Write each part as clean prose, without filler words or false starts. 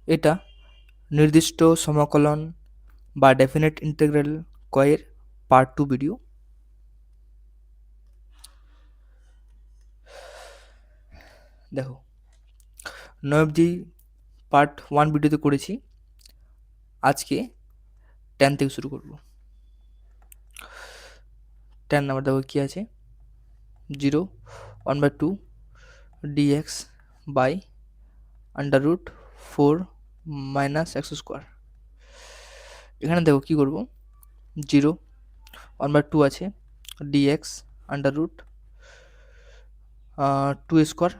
এটা নির্দিষ্ট সমাকলন বা ডেফিনেট ইন্টিগ্রাল কয়ের পার্ট 2 ভিডিও। দেখো 9 অবধি পার্ট 1 ভিডিওতে করেছি, আজকে 10 থেকে শুরু করব। 10 নাম্বার দেখো কি আছে, 0 1/2 dx by under root 4 minus x square. এখানে দেখো কি করব, 0 1/2 আছে, dx under root 2 square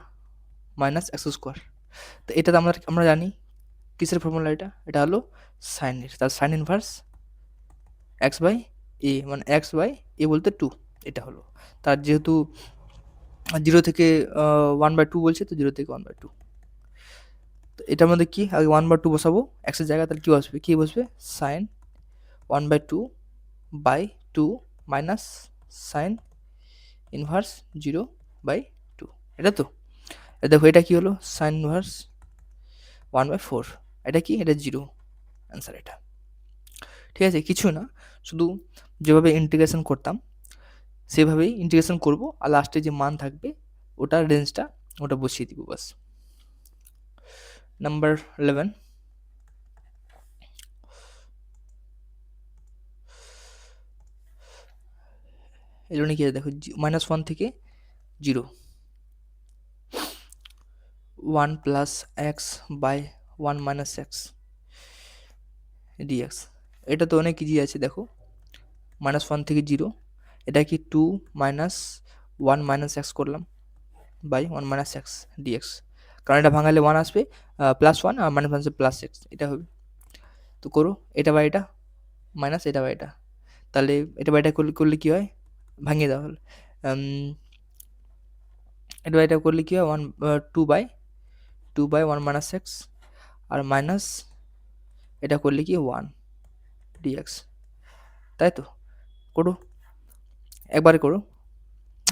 minus x square. তো এটা তো আমরা জানি কিসের ফর্মুলা, এটা হলো সাইনের, তার সাইন ইনভার্স এক্স বাই এ, মানে এক্স বাই এ বলতে 2, এটা হলো তার, যেহেতু 0 থেকে 1/2 বলছে, তো 0 থেকে 1/2। তো এটার মধ্যে কি, আগে 1/2 বসাবো এক্সের জায়গায়, তাহলে কি বসবে sine 1/2 by 2 minus sine inverse 0/2, এটা তো। দেখো এটা কি হলো, সাইন ইনভার্স 1/4, এটা কি, এটা 0, অ্যান্সার এটা। ঠিক আছে, কিছু না, শুধু যেভাবে ইন্টিগ্রেশন করতাম সেভাবেই ইন্টিগ্রেশন করব, আর লাস্টে যে মান থাকবে ওটার রেঞ্জটা ওটা বসিয়ে দিব বাস। নাম্বার 11, এগুলো কি আছে দেখো, -1 থেকে 0, 1 plus x by 1 minus x dx. এটা তো অনেক ইজি আছে, দেখো -1 থেকে 0, এটা কি 2 মাইনাস 1 মাইনাস এক্স করলাম বাই 1 মাইনাস এক্স ডিএক্স, কারণ এটা ভাঙালে 1 আসবে, +1 আর মাইনাস মাইনাসে প্লাস এক্স, এটা হবে। তো করো এটা বাই এটা মাইনাস এটা বাই এটা, তাহলে এটা বাই এটা করলে কি হয়, ভাঙিয়ে দাও হলে, এটা বাই এটা করলে কি হয়, 2 বাই 1 মাইনাস এক্স, আর মাইনাস এটা করলে কি 1 ডিএক্স, তাই তো। করো একবারে করো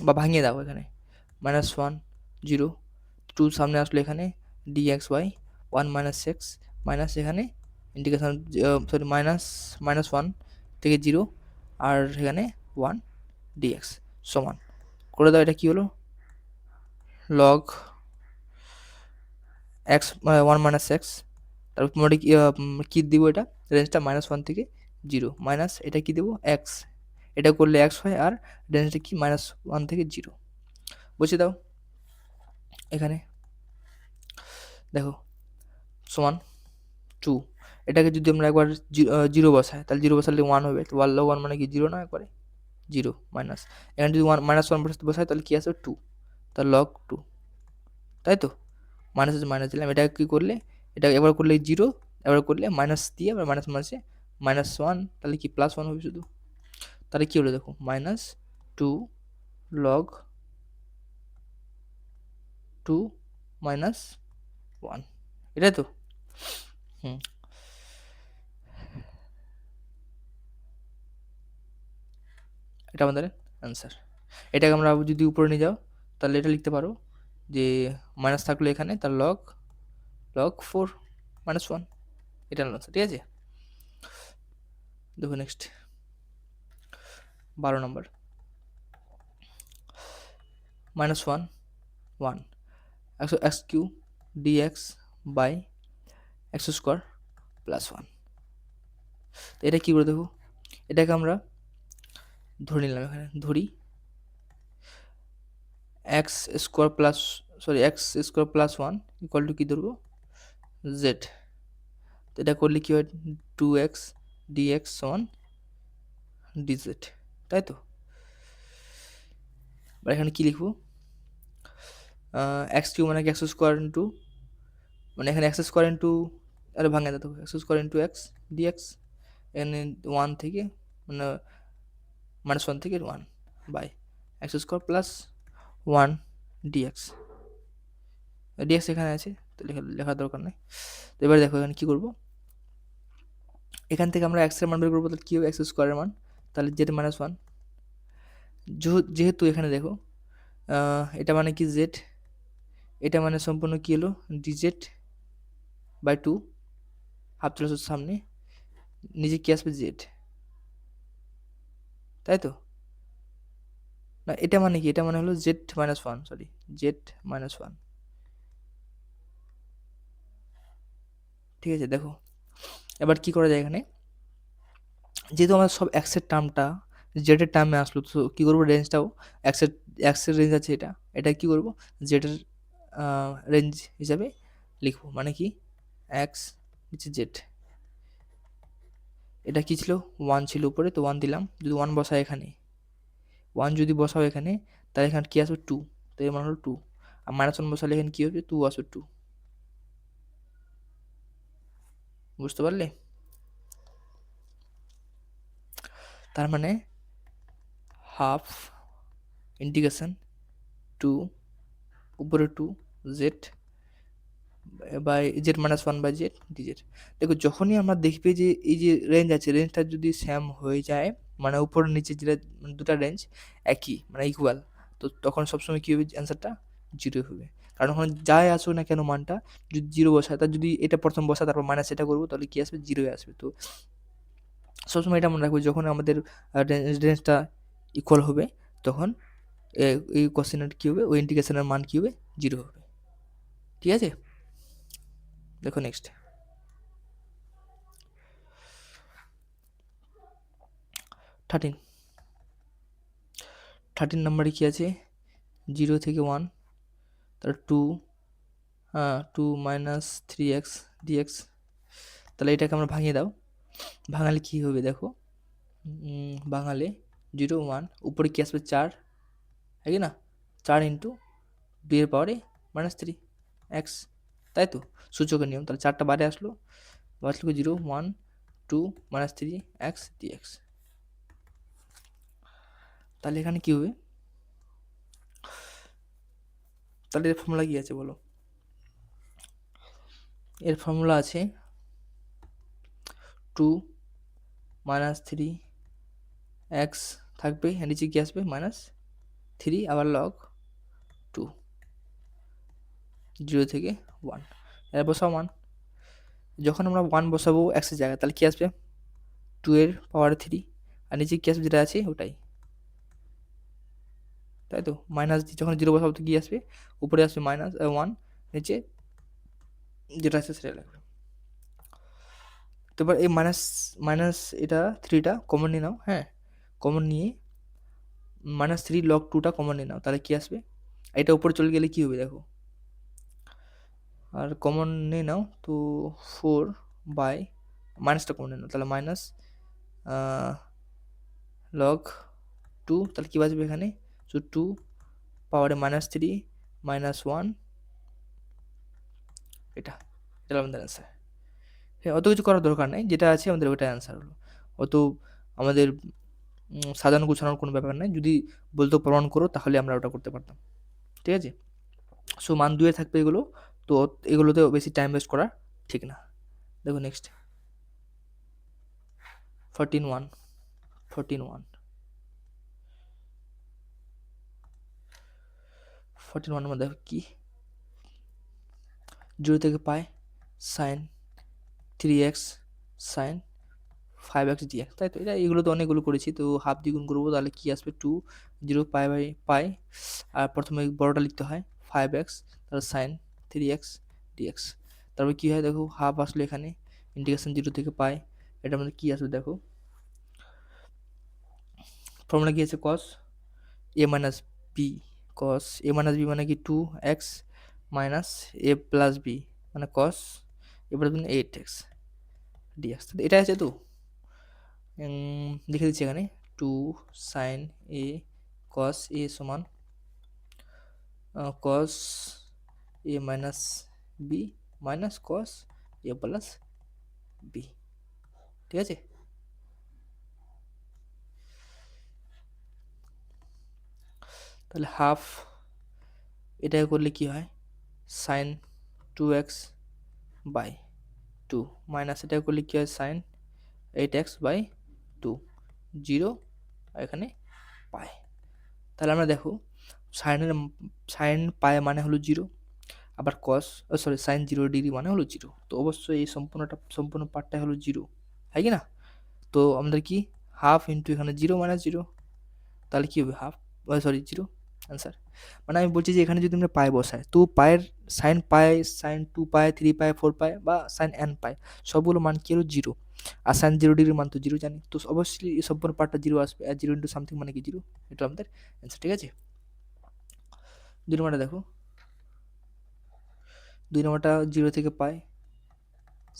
বা ভাঙিয়ে দাও, এখানে -1 0 2 সামনে আসলো, এখানে dx by 1 minus x, minus এখানে ইন্টিগ্রেশন, সরি -1 থেকে 0, আর এখানে 1 ডিএক্স সমান, করে দাও। এটা কি হলো, লগ এক্স 1 মাইনাস এক্স, তারপর তোমার কি দিব, এটা রেঞ্জটা -1 থেকে 0, মাইনাস এটা কি দেবো এক্স, এটা করলে এক্স হয়, আর রেঞ্জটা কি -1 থেকে 0 বসিয়ে দাও এখানে। দেখো সমান 2, এটাকে যদি আমরা একবার 0 বসাই, তাহলে 0 বসালে 1 হবে, তো 1 লগ 1 মানে কি 0 না, একবারে 0 মাইনাস, এখানে যদি -1 বসাই তাহলে কি আসবে 2, তাহলে লগ 2, তাই তো। মাইনাস মাইনাস দিলাম, এটা কি করলে, এটা একবার করলে 0, একবার করলে মাইনাস দিয়ে আবার মাইনাস মাইনাসে -1, তাহলে কি +1 হবে শুধু, তাহলে কি হলো দেখো -2 লগ 2 -1, এটাই তো। এটা আমাদের অ্যান্সার। এটাকে আমরা যদি উপরে নিয়ে যাও, তাহলে এটা লিখতে পারো যে মাইনাস থাকলো এখানে, তার লগ 4 -1, এটা আনসার। ঠিক আছে, দেখো নেক্সট 12 নম্বর, -1 1 x cube dx by x square +1। তো এটা কী করে দেখো, এটাকে আমরা ধরে নিলাম, এখানে ধরি এক্স স্কোয়ার +1 ইকুয়াল টু কী ধরবো, জেড। তো এটা করলে কী হয়, 2x dx সমান dz, তাই তো। এবার এখানে কী লিখবো, এক্স কিউ মানে কি এক্স স্কোয়ার ইন্টু, মানে এখানে এক্স স্কোয়ার ইন্টু, আরে ভাঙে দিতে হবে, x square into x dx, এখানে 1 থেকে মানে -1 থেকে 1 by x square +1 dx, dx এখানে আছে, তো লেখার দরকার নেই। তো এবার দেখো এখানে কী করবো, এখান থেকে আমরা এক্সের মান বের করবো, তাহলে কী হবে এক্স স্কোয়ারের মান, তাহলে জেড -1, যেহেতু এখানে দেখো এটা মানে কি জেড, এটা মানে সম্পূর্ণ কী হলো ডিজেড বাই 2, হাফ চলে আসলো সামনে, নিচে কি আসবে জেড, তাই তো? না এটা মানে কি, এটা মানে হলো Z minus one, sorry Z minus one. ঠিক আছে, দেখো এবার কি করা যায় এখানে, যেহেতু আমার সব এক্সের টার্মটা জেডের টার্মে আসলো, তো কী করবো, রেঞ্জটাও এক্সের এক্সের রেঞ্জ আছে, এটা কি করব, জেডের রেঞ্জ হিসাবে লিখবো, মানে কি এক্স নিচে জেড। এটা কি ছিল, ওয়ান ছিল উপরে, তো ওয়ান দিলাম, যদি ওয়ান বসাই এখানে, ওয়ান যদি বসাও এখানে, তাহলে এখানে কী আসবে টু, তো এর মানে হলো টু, আর মাইনাস ওয়ান বসালে এখানে কী হবে, টু আসবে টু। বুঝতে পারলে? তার মানে হাফ ইন্টিগ্রেশন টু, উপরে two z by z minus one by z dz. দেখো যখনই আমরা দেখবে যে এই যে রেঞ্জ আছে, রেঞ্জটা যদি সেম হয়ে যায়, মানে উপর নিচে যেটা মানে দুটা রেঞ্জ একই মানে ইকুয়াল, তো তখন সবসময় কী হবে, অ্যান্সারটা জিরো হবে। কারণ ওখানে যাই আসুক না কেন মানটা, যদি জিরো বসায়, তার যদি এটা প্রথম বসা তারপর মাইনাস এটা করবো, তাহলে কী আসবে, জিরোই আসবে। তো সবসময় এটা মনে রাখবো, যখন আমাদের রেঞ্জটা ইকুয়াল হবে, তখন এই কোশ্চেনের কী হবে, ওই ইন্টিগ্রেশনের মান কী হবে, জিরো হবে। ঠিক আছে, দেখো নেক্সট 13 নাম্বারে কী আছে, 0 থেকে 1, তাহলে 2, হ্যাঁ 2 মাইনাস 3x dx। তাহলে এটাকে আমরা ভাঙিয়ে দাও, ভাঙালে কী হবে দেখো, ভাঙালে 0 1, উপরে কী আসবে 4, হ্যাঁ কি না, 4 ইন্টু 2 এর পাওয়ারে মাইনাস 3 এক্স, তাই তো সূচকের নিয়ম। তাহলে 4টা বাইরে আসলো, বাঁচলো 0 1 2 মাইনাস 3 এক্স ডিএক্স। তাহলে এখানে কী হবে, তাহলে এর ফর্মুলা কী আছে বলো, এর ফর্মুলা আছে 2 মাইনাস 3 এক্স থাকবে, নিচে কী আসবে মাইনাস 3, আবার লগ 2, 0 থেকে 1, এর বসাও 1, যখন আমরা 1 বসাবো এক্সের জায়গায়, তাহলে কী আসবে 2 এর পাওয়ার 3, আর নিচে কী আসবে যেটা আছে ওটাই, তাই তো মাইনাস যখন 0 বসাবো তো কী আসবে, উপরে আসবে মাইনাস 1, নিচে যেটা আছে সেটা লাগবে। তো এবার এই মাইনাস মাইনাস এটা 3টা কমন নিয়ে নাও, হ্যাঁ কমন নিয়ে মাইনাস 3 লগ 2টা কমন নিয়ে নাও, তাহলে কী আসবে, এটা উপরে চলে গেলে কী হবে দেখো, আর কমন নিয়ে নাও, তো 4 বাই মাইনাসটা কমন নিয়ে নাও, তাহলে মাইনাস লগ 2, তাহলে কী বাজবে এখানে, তো 2 পাওয়ারে মাইনাস 3 মাইনাস 1, এটা এটা আমাদের অ্যান্সার। হ্যাঁ অত কিছু করার দরকার নেই, যেটা আছে আমাদের ওটা অ্যান্সার হলো, অত আমাদের সাজানো গুছানোর কোনো ব্যাপার নেই, যদি বলতো প্রমাণ করো তাহলে আমরা ওটা করতে পারতাম। ঠিক আছে, সো মান 2 থাকবে এগুলো, তো এগুলোতে বেশি টাইম ওয়েস্ট করা ঠিক না। দেখো নেক্সট 14 নম্বর দেখো কি, 0 থেকে pi sign 3x sign 5x dx, তাই তো এটা এগুলো তো অনেকগুলো করেছি, তো হাফ দ্বিগুণ করবো, তাহলে কি আসবে 2 0 পাই বাই পাই, আর প্রথমে বড়টা লিখতে হয় 5x, তাহলে সাইন 3x dx। তারপর কী হয় দেখো, হাফ আসলো এখানে, ইন্টিগ্রেশন 0 থেকে পাই, এটা আমাদের কী আসবে দেখো, ফর্মুলা কী আছে, cos a minus b, cos a minus b মানে কি 2x minus a plus b, মানে cos এবারে 8x dx। এটা আছে তো, লিখে দিচ্ছি এখানে 2 সাইন এ কস এ সমান কস A minus B minus cos A plus B. ঠিক আছে, তাহলে হাফ এটা করলে কি হয়, সাইন 2x বাই 2 মাইনাস এটা করলে কি হয়, সাইন 8x বাই 2, 0 এখানে পাই। তাহলে আমরা দেখো সাইন পায় মানে হলো 0, আবার কস সরি সাইন 0 ডিগ্রি মানে হলো 0, তো অবশ্যই এই সম্পূর্ণ পার্টটাই হলো 0, হয় কি না? তো আমাদের কি হাফ ইন্টু এখানে 0 - 0, তাহলে কী হবে হাফ, সরি 0 অ্যান্সার। মানে আমি বলছি যে এখানে যদি আমরা পাই বসাই, তো পায়ের পাই, সাইন 2 পাই, 3 পাই, 4 পাই বা সাইন n পাই, সবগুলো মান কী হলো 0, আর সাইন 0 ডিগ্রির মান তো 0 জানি, তো অবশ্যই এই সম্পূর্ণ পার্টটা 0 আসবে, আর 0 ইন্টু সামথিং মানে কি 0, এটা আমাদের অ্যান্সার। ঠিক আছে, 2 নম্বরটা দেখো, 2 নম্বরটা 0 থেকে pi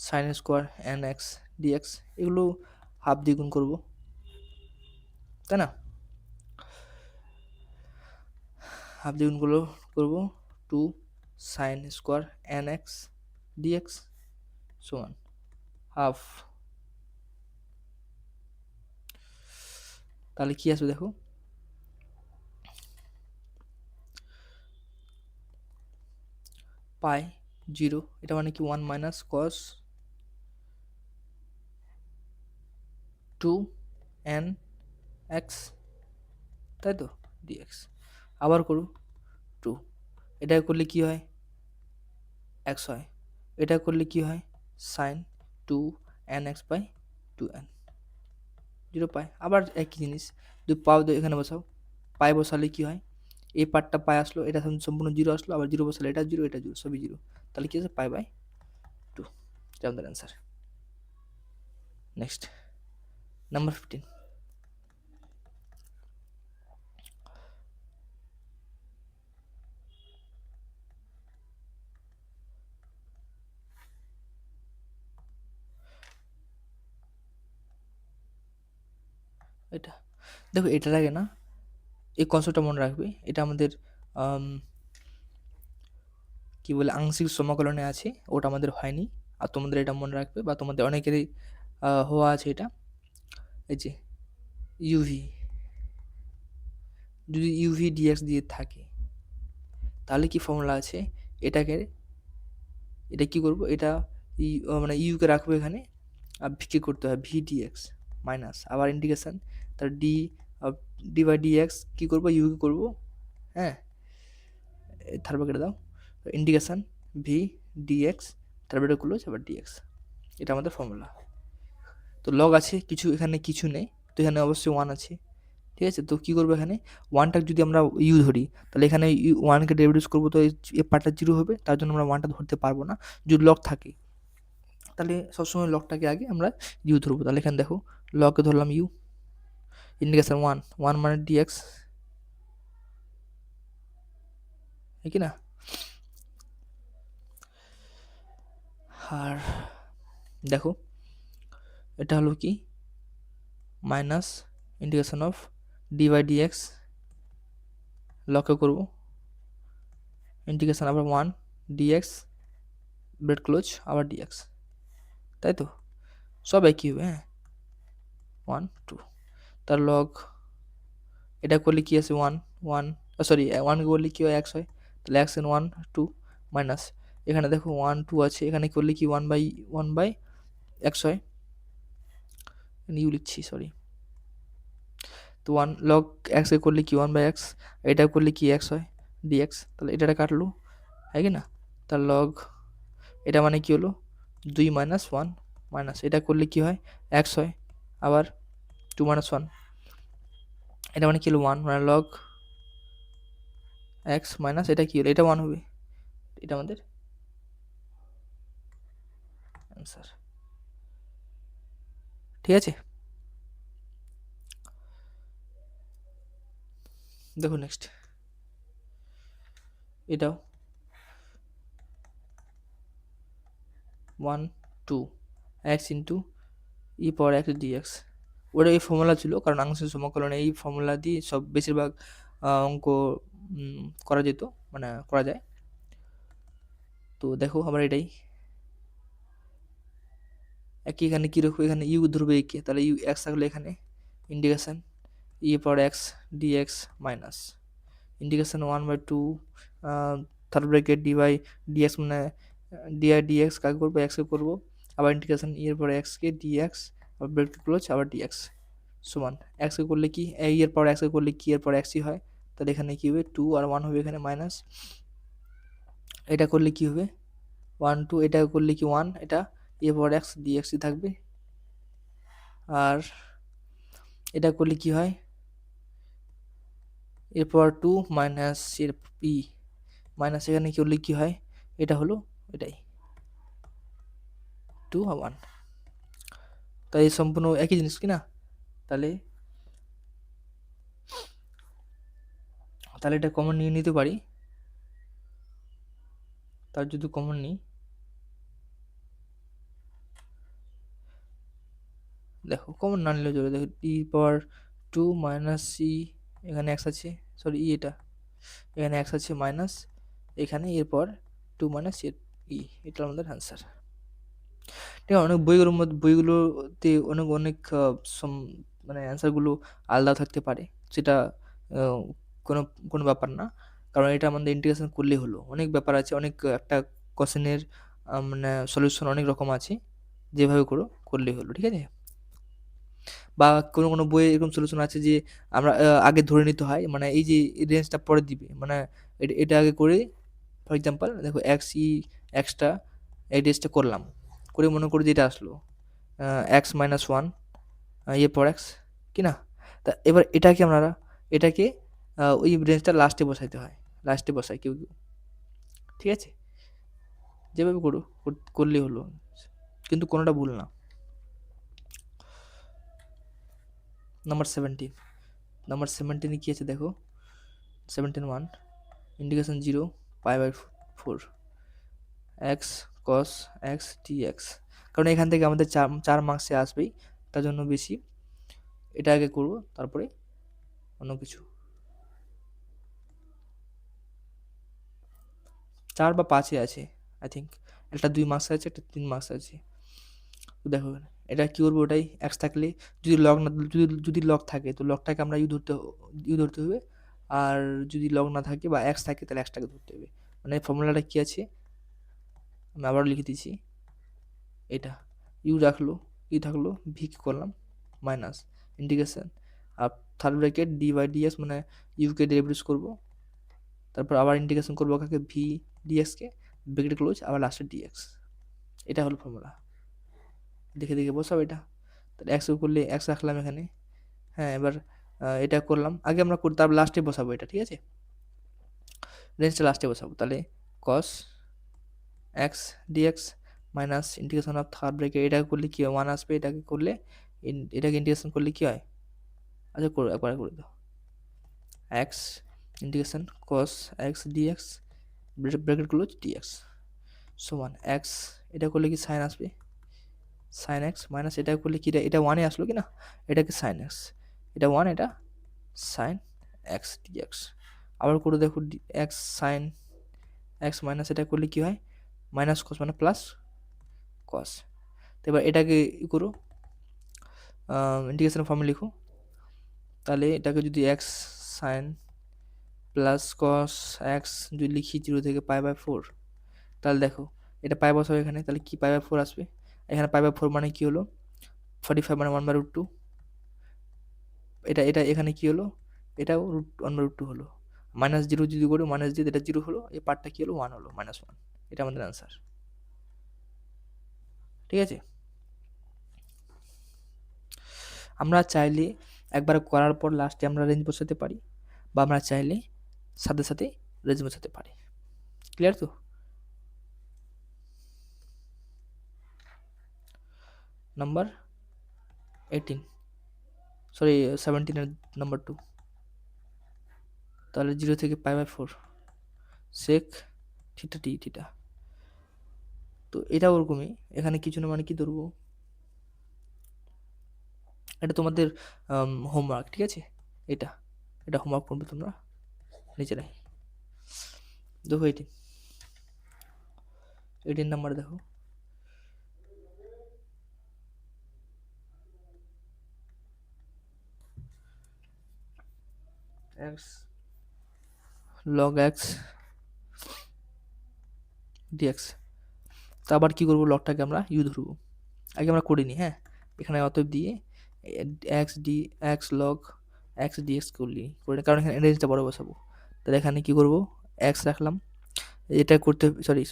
sine square n x dx, এগুলো হাফ দিয়ে গুণ করবো, তাই না? হাফ দিয়ে গুণ করবো 2 sine square n x dx সমান হাফ, তাহলে কি আসবে দেখো, পাই 0, এটা মানে কি 1 মাইনাস কস 2 এন এক্স, তাই তো ডিএক্স, আবার করো 2, এটা করলে কি হয় এক্স হয়, এটা করলে কি হয় sine 2 n x by 2n 0 pi, আবার একই জিনিস, পাও এখানে বসাও, পাই বসালে কি হয়, এই পার্টটা পাই আসলো, এটা সম্পূর্ণ 0 আসলো, আবার 0 বসালে এটা 0 এটা 0 সবই 0, তাহলে কি আছে পাই বাই 2, এটা আমাদের অ্যান্সার। নেক্সট নাম্বার 15, এটা দেখো, এটার আগে না এই কনসেপ্টটা মনে রাখবে, এটা আমাদের কি বলে আংশিক সমাকলনে আছে, ওটা আমাদের হয়নি, আর তোমাদের এটা মনে রাখবে, বা তোমাদের অনেকেরই হওয়া আছে এটা, এই যে ইউভি, যদি ইউভি ডিএক্স দিয়ে থাকে তাহলে কি ফর্মুলা আছে, এটাকে এটা কি করব, এটা মানে ইউকে রাখবো এখানে, আর ভিকে করতে হয় ভি ডিএক্স মাইনাস, আবার ইন্টিগ্রেশন, তার ডি বাই ডিএক্স কী করবো ইউকে করবো, হ্যাঁ তারপর কেটে দাও, ইন্টিগ্রেশন ভি ডিএক্স তারপরে ক্লোজ আবার ডিএক্স, এটা আমাদের ফর্মুলা। তো লগ আছে কিছু, এখানে কিছু নেই, তো এখানে অবশ্যই 1 আছে, ঠিক আছে, তো কী করবো এখানে 1টা যদি আমরা ইউ ধরি, তাহলে এখানে 1কে রিডিউস করবো, তো এই পার্টটা 0 হবে, তার জন্য আমরা 1টা ধরতে পারবো না, যদি লগ থাকে তাহলে সবসময় লগটাকে আগে আমরা ইউ ধরবো, তাহলে এখানে দেখো লগকে ধরলাম ইউ, ইন্ডিকেশন 1 মানে ডিএক্স, কি না, আর দেখো এটা হলো কি minus integration of d by dx, লকে করবো ইন্টিগ্রেশন আবার 1 ডিএক্স ব্রেড ক্লোজ আবার ডিএক্স, তাই তো সব একই হবে, হ্যাঁ 1 2, তার লগ এটা করলে কি আছে 1 1, সরি 1 করলে কি হয় এক্স হয়, তাহলে এক্স ইন 1 2 মাইনাস, এখানে দেখো 1 2 আছে, এখানে করলে কি 1 বাই এক্স হয়, ইউ লিখছি সরি, তো 1 লগ এক্সে করলে কি 1/x, এটা করলে কি এক্স হয় ডিএক্স, তাহলে এটা কাটলো, হয় কি না, তার লগ এটা মানে কি হলো 2 মাইনাস 1 মাইনাস, এটা করলে কি হয় এক্স হয়, আবার 2 মাইনাস 1, এটা মানে কি হলো 1, মানে লগ এক্স মাইনাস এটা কি হলো, এটা 1 হবে, এটা আমাদের অ্যান্সার। ঠিক আছে, দেখো নেক্সট এটাও 1 2 এক্স ইন্টু ই পাওয়ার এক্স ডিএক্স, ওটা এই ফর্মুলা ছিল, কারণ আংশিক সমাকলনে এই ফর্মুলা দিয়ে সব বেশিরভাগ অঙ্ক করা যেত, মানে করা যায়। তো দেখো আবার এটাই একই, এখানে কী রাখবো, এখানে ইউ ধরবে একে, তাহলে ইউ এক্স থাকলে এখানে integration e power x dx minus integration 1/2 third bracket d by dx, মানে ডিআই ডিএক্স কাকে করবো এক্সকে করবো, আবার ইন্টিগ্রেশন ই এর পরে এক্সকে ডিএক্স আবার ব্র্যাকেট ক্লোজ আবার ডিএক্স সমান, এক্সকে করলে কি এই এর পর এক্সকে করলে কি এর পর এক্সই হয়, তাহলে এখানে কি হবে 2 আর 1 হবে এখানে মাইনাস, এটা করলে কি হবে 1 2, এটা করলে কি 1, এটা এ পাওয়ার এক্স ডিএক্সই থাকবে। আর এটা করলে কি হয় এ পাওয়ার 2 মাইনাস এর পি মাইনাস এখানে কি করলে কি হয় এটা হলো এটাই 2 আর 1, তাই সম্পূর্ণ একই জিনিস কি না? তাহলে তাহলে এটা কমন নিয়ে নিতে পারি। তার যদি কমন নিই, দেখো কমন না নিলেও চলবে। দেখো ই পাওয়ার 2 মাইনাস ই, এখানে এক্স আছে, সরি ই এটা এখানে এক্স আছে মাইনাস এখানে এর পর 2 মাইনাস এর ই, এটা আমাদের অ্যান্সার। ঠিক আছে, অনেক বইগুলোতে অনেক অনেক মানে অ্যান্সারগুলো আলাদা থাকতে পারে, সেটা আহ, কোনো কোনো ব্যাপার না, কারণ এটা আমাদের ইন্টিগ্রেশন করলেই হলো। অনেক ব্যাপার আছে, অনেক একটা কোশ্চেনের মানে সলিউশন অনেক রকম আছে, যেভাবে করলেই হলো, ঠিক আছে। বা কোনো কোনো বইয়ে এরকম সলিউশন আছে যে আমরা আগে ধরে নিতে হয়, মানে এই যে রেঞ্জটা পরে দিবে, মানে এটা আগে করে, ফর এক্সাম্পল দেখো এক্সটা এই রেঞ্জটা করলাম, করে মনে করি যে এটা আসলো এক্স মাইনাস ওয়ান ইয়ে পর এক্স, কি না? তা এবার এটাকে ওই রেঞ্জটা লাস্টে বসাইতে হয়, লাস্টে বসাই কেউ কেউ, ঠিক আছে। যেভাবে করলেই হলো, কিন্তু কোনোটা ভুল না। নাম্বার 17 কি আছে দেখো, 17(1) integration 0 pi by 4 x cos x dx, কারণ এখান থেকে আমাদের চার মার্কসে আসবেই, তার জন্য বেশি এটা আগে করব, তারপরে অন্য কিছু। 4 বা 5-এ আছে আই থিঙ্ক, একটা 2 মার্কস আছে, একটা 3 মার্কস আছে। তো দেখো এটা কি করবো, ওটাই এক্স থাকলে যদি লগ না, যদি লগ থাকে তো লগটাকে আমরা ইউ ধরতে হবে, আর যদি লগ না থাকে বা এক্স থাকে তাহলে এক্সটাকে ধরতে হবে। মানে ফর্মুলাটা কি আছে আমি আবার লিখে দিচ্ছি, এটা ইউ থাকলো ভি কি করলাম মাইনাস ইন্টিগ্রেশন আর third bracket d by dx, মানে ইউকে ডেরিভেটিভ করবো, তারপর আবার ইন্টিগ্রেশন করবো কাকে ভি ডিএক্সকে, ব্র্যাকেট ক্লোজ, আবার লাস্টে ডিএক্স। এটা হলো ফর্মুলা, দেখে দেখে বসাবো এটা। তাহলে এক্স করলে এক্স রাখলাম এখানে, হ্যাঁ এবার এটা করলাম আগে আমরা করি, তারপর লাস্টে বসাবো এটা, ঠিক আছে, রেঞ্জটা লাস্টে বসাবো। তাহলে cos x dx minus integration of third bracket, এটা করলে কি হয় 1 আসবে, এটাকে করলে এটাকে ইন্টিগ্রেশন করলে কি হয়, আচ্ছা করো একবার করে দাও, x integration cos x dx bracket close dx সমান এক্স, এটা করলে কি সাইন আসবে সাইন এক্স মাইনাস এটা করলে কি এটা 1-এ আসলো কি না, এটাকে সাইন এক্স, এটা 1, এটা সাইন এক্স ডিএক্স। আবার করে দেখো এক্স সাইন এক্স মাইনাস এটা করলে কি হয় মাইনাস কস মানে প্লাস কস। তো এবার এটাকে করো ইন্টিগ্রেশন ফর্মে লিখো, তাহলে এটাকে যদি x sine plus cos x যদি লিখি 0 থেকে পাই বাই 4, তাহলে দেখো এটা পাই বসাবো এখানে, তাহলে কি পাই বাই 4 আসবে, এখানে পাই বাই 4 মানে কি হলো 45 মানে 1/√2, এটা এটা এখানে কি হলো এটাও 1/√2 হলো, মাইনাস 0 যদি করি মাইনাস দিয়ে এটা 0 হলো, এই পার্টটা কি হলো 1 হলো -1, এটা আমাদের অ্যান্সার, ঠিক আছে। আমরা চাইলে একবার করার পর লাস্টে আমরা রেঞ্জ বসাতে পারি, বা আমরা চাইলে সাথে সাথে রেঞ্জ বসাতে পারি, ক্লিয়ার তো? নাম্বার 18 সরি 17 নাম্বার 2, তাহলে 0 থেকে pi by 4 sec theta t theta, তো এটা ওরকমই, এখানে কিছু না মানে কি ধরবো, এটা তোমাদের হোমওয়ার্ক, ঠিক আছে, এটা এটা হোমওয়ার্ক করবে তোমরা নিজেরাই। দেখো 18 নাম্বার দেখো, এক্স লগ এক্স ডিএক্স, তো আবার কি করবো, লগটাকে আমরা ইউ ধরবো, আগে আমরা করিনি, হ্যাঁ এখানে অতএব দিয়ে এক্স লগ এক্স ডিএক্স করলি করে, কারণ এখানে রেঞ্জটা বড় বসাবো, তাহলে এখানে কি করবো এক্স রাখলাম, এটা করতে সরি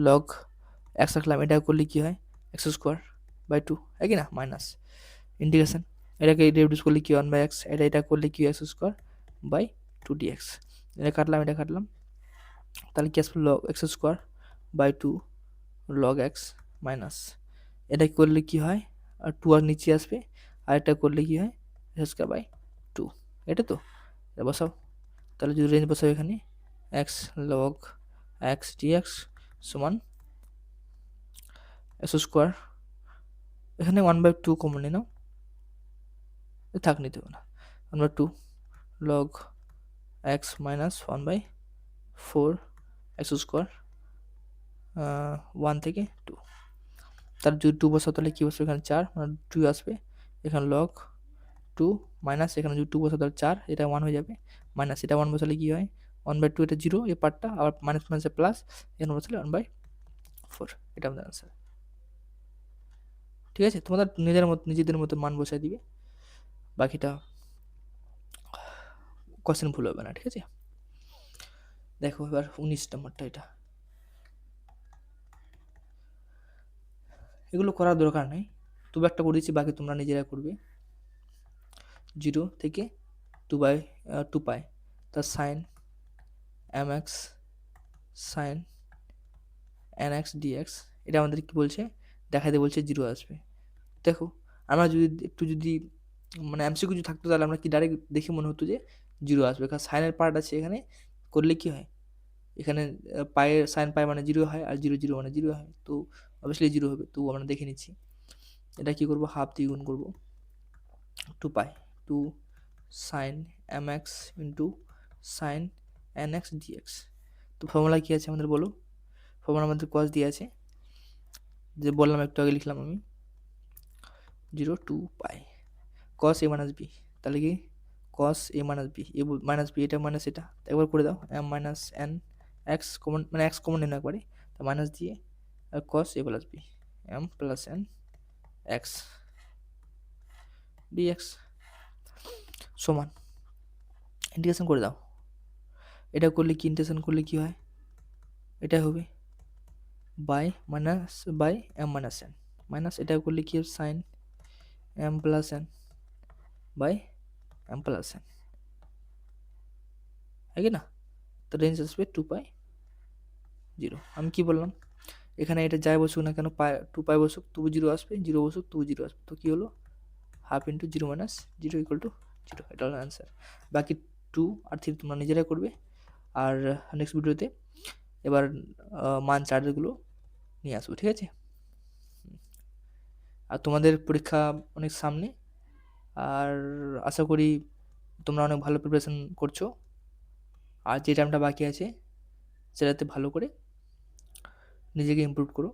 লগ এক্স রাখলাম, এটা করলে কি হয় এক্স স্কোয়ার বাই টু, হয় কি না, মাইনাস ইন্টিগ্রেশন, এটাকে রিডিউস করলে কি 1/x, এটা করলে কি এক্স স্কোয়ার বাই 2dx, এটা কাটলাম, তাহলে কি আসবে log x square by 2 log x minus, এটা করলে কি হয় আর 2 আর নিচে আসবে, আর এটা করলে কি হয় এক্স স্কোয়ার বাই 2, এটা তো, এটা বসাও, তাহলে যদি রেঞ্জ বসাও এখানে এক্স লগ এক্স ডিএক্স সমান এক্স স্কোয়ার, এখানে 1/2 কমন নিয়ে নাও, থাক নিতে হবে না, 1/2 log x minus 1/4 x square 1 থেকে 2, তার যদি 2 বসাও তাহলে কী বসবে এখানে 4 মানে 2 আসবে, এখানে লগ 2 মাইনাস এখানে যদি 2 বসাও তাহলে 4, এটা 1 হয়ে যাবে, মাইনাস এটা 1 বসালে কী হয় 1/2, এটা 0 এই পার্টটা, আবার মাইনাস মাইনাসে প্লাস, এখানে বসালে 1/4, এটা আমাদের আনসার। ঠিক আছে, তোমাদের নিজেদের মতো মান বসায় দিবে, বাকিটা কোশ্চেন ভুল হবে না। ঠিক আছে, দেখো এবার 19 নম্বরটা, এটা এগুলো করার দরকার নেই, তবু একটা করে দিচ্ছি, বাকি তোমরা নিজেরা করবে। 0 থেকে 2 পাই তার sine m x sine n x dx, এটা আমাদের কি বলছে দেখাতে বলছে 0 আসবে। দেখো আমরা যদি মানে এমসিকিউ যদি থাকতো তাহলে আমরা কি ডাইরেক্ট দেখে মনে হতো যে 0 আসবে, কারণ সাইনের পার্ট আছে এখানে, করলে কি হয় এখানে পায়ের সাইন পাই মানে 0 হয়, আর 0 0 মানে 0 হয়, তো অবভিয়াসলি 0 হবে, তো আমরা দেখে নিচ্ছি। এটা কি করব, হাফ দিয়ে গুণ করবো, 2 pi 2 sine m x into sine n x dx. তো ফর্মুলা কী আছে আমাদের বলো, ফর্মুলা আমাদের কস দিয়ে আছে, যে বললাম একটু আগে লিখলাম আমি 0 2 পাই কস এ মাইনাস বি, তাহলে কি cos A minus B, A minus B, এটা মাইনাস এটা, একবার করে দাও, M minus N X common, মানে এক্স কমন নিন একবারে, তা মাইনাস দিয়ে cos A plus B M plus N x dx সমান ইন্টিগ্রেশন করে দাও, এটা করলে কি ইন্টিগ্রেশন করলে কি হয়, এটা হবে by minus by m minus n minus, এটা করলে কি হবে sine m plus n by m plus n, है কি না, তো রেঞ্জ আসবে 2π0। আমি কি বললাম এখানে, এটা যাই বসুক না কেন 2π বসুক তবু 0 আসবে, 0 বসুক তবু 0 আসবে, তো কি হলো half into 0 minus 0 equal to 0, এটা হলো অ্যান্সার। বাকি 2 আর 3 তোমরা নিজেরাই করবে, আর নেক্সট ভিডিওতে এবার মান চার্জগুলো নিয়ে আসবো। ঠিক আছে, আর তোমাদের পরীক্ষা অনেক সামনে, আর আশা করি তোমরা অনেক ভালো প্রিপারেশন করছো, আর যে টাইমটা বাকি আছে সেটাতে ভালো করে নিজেকে ইমপ্রুভ করো।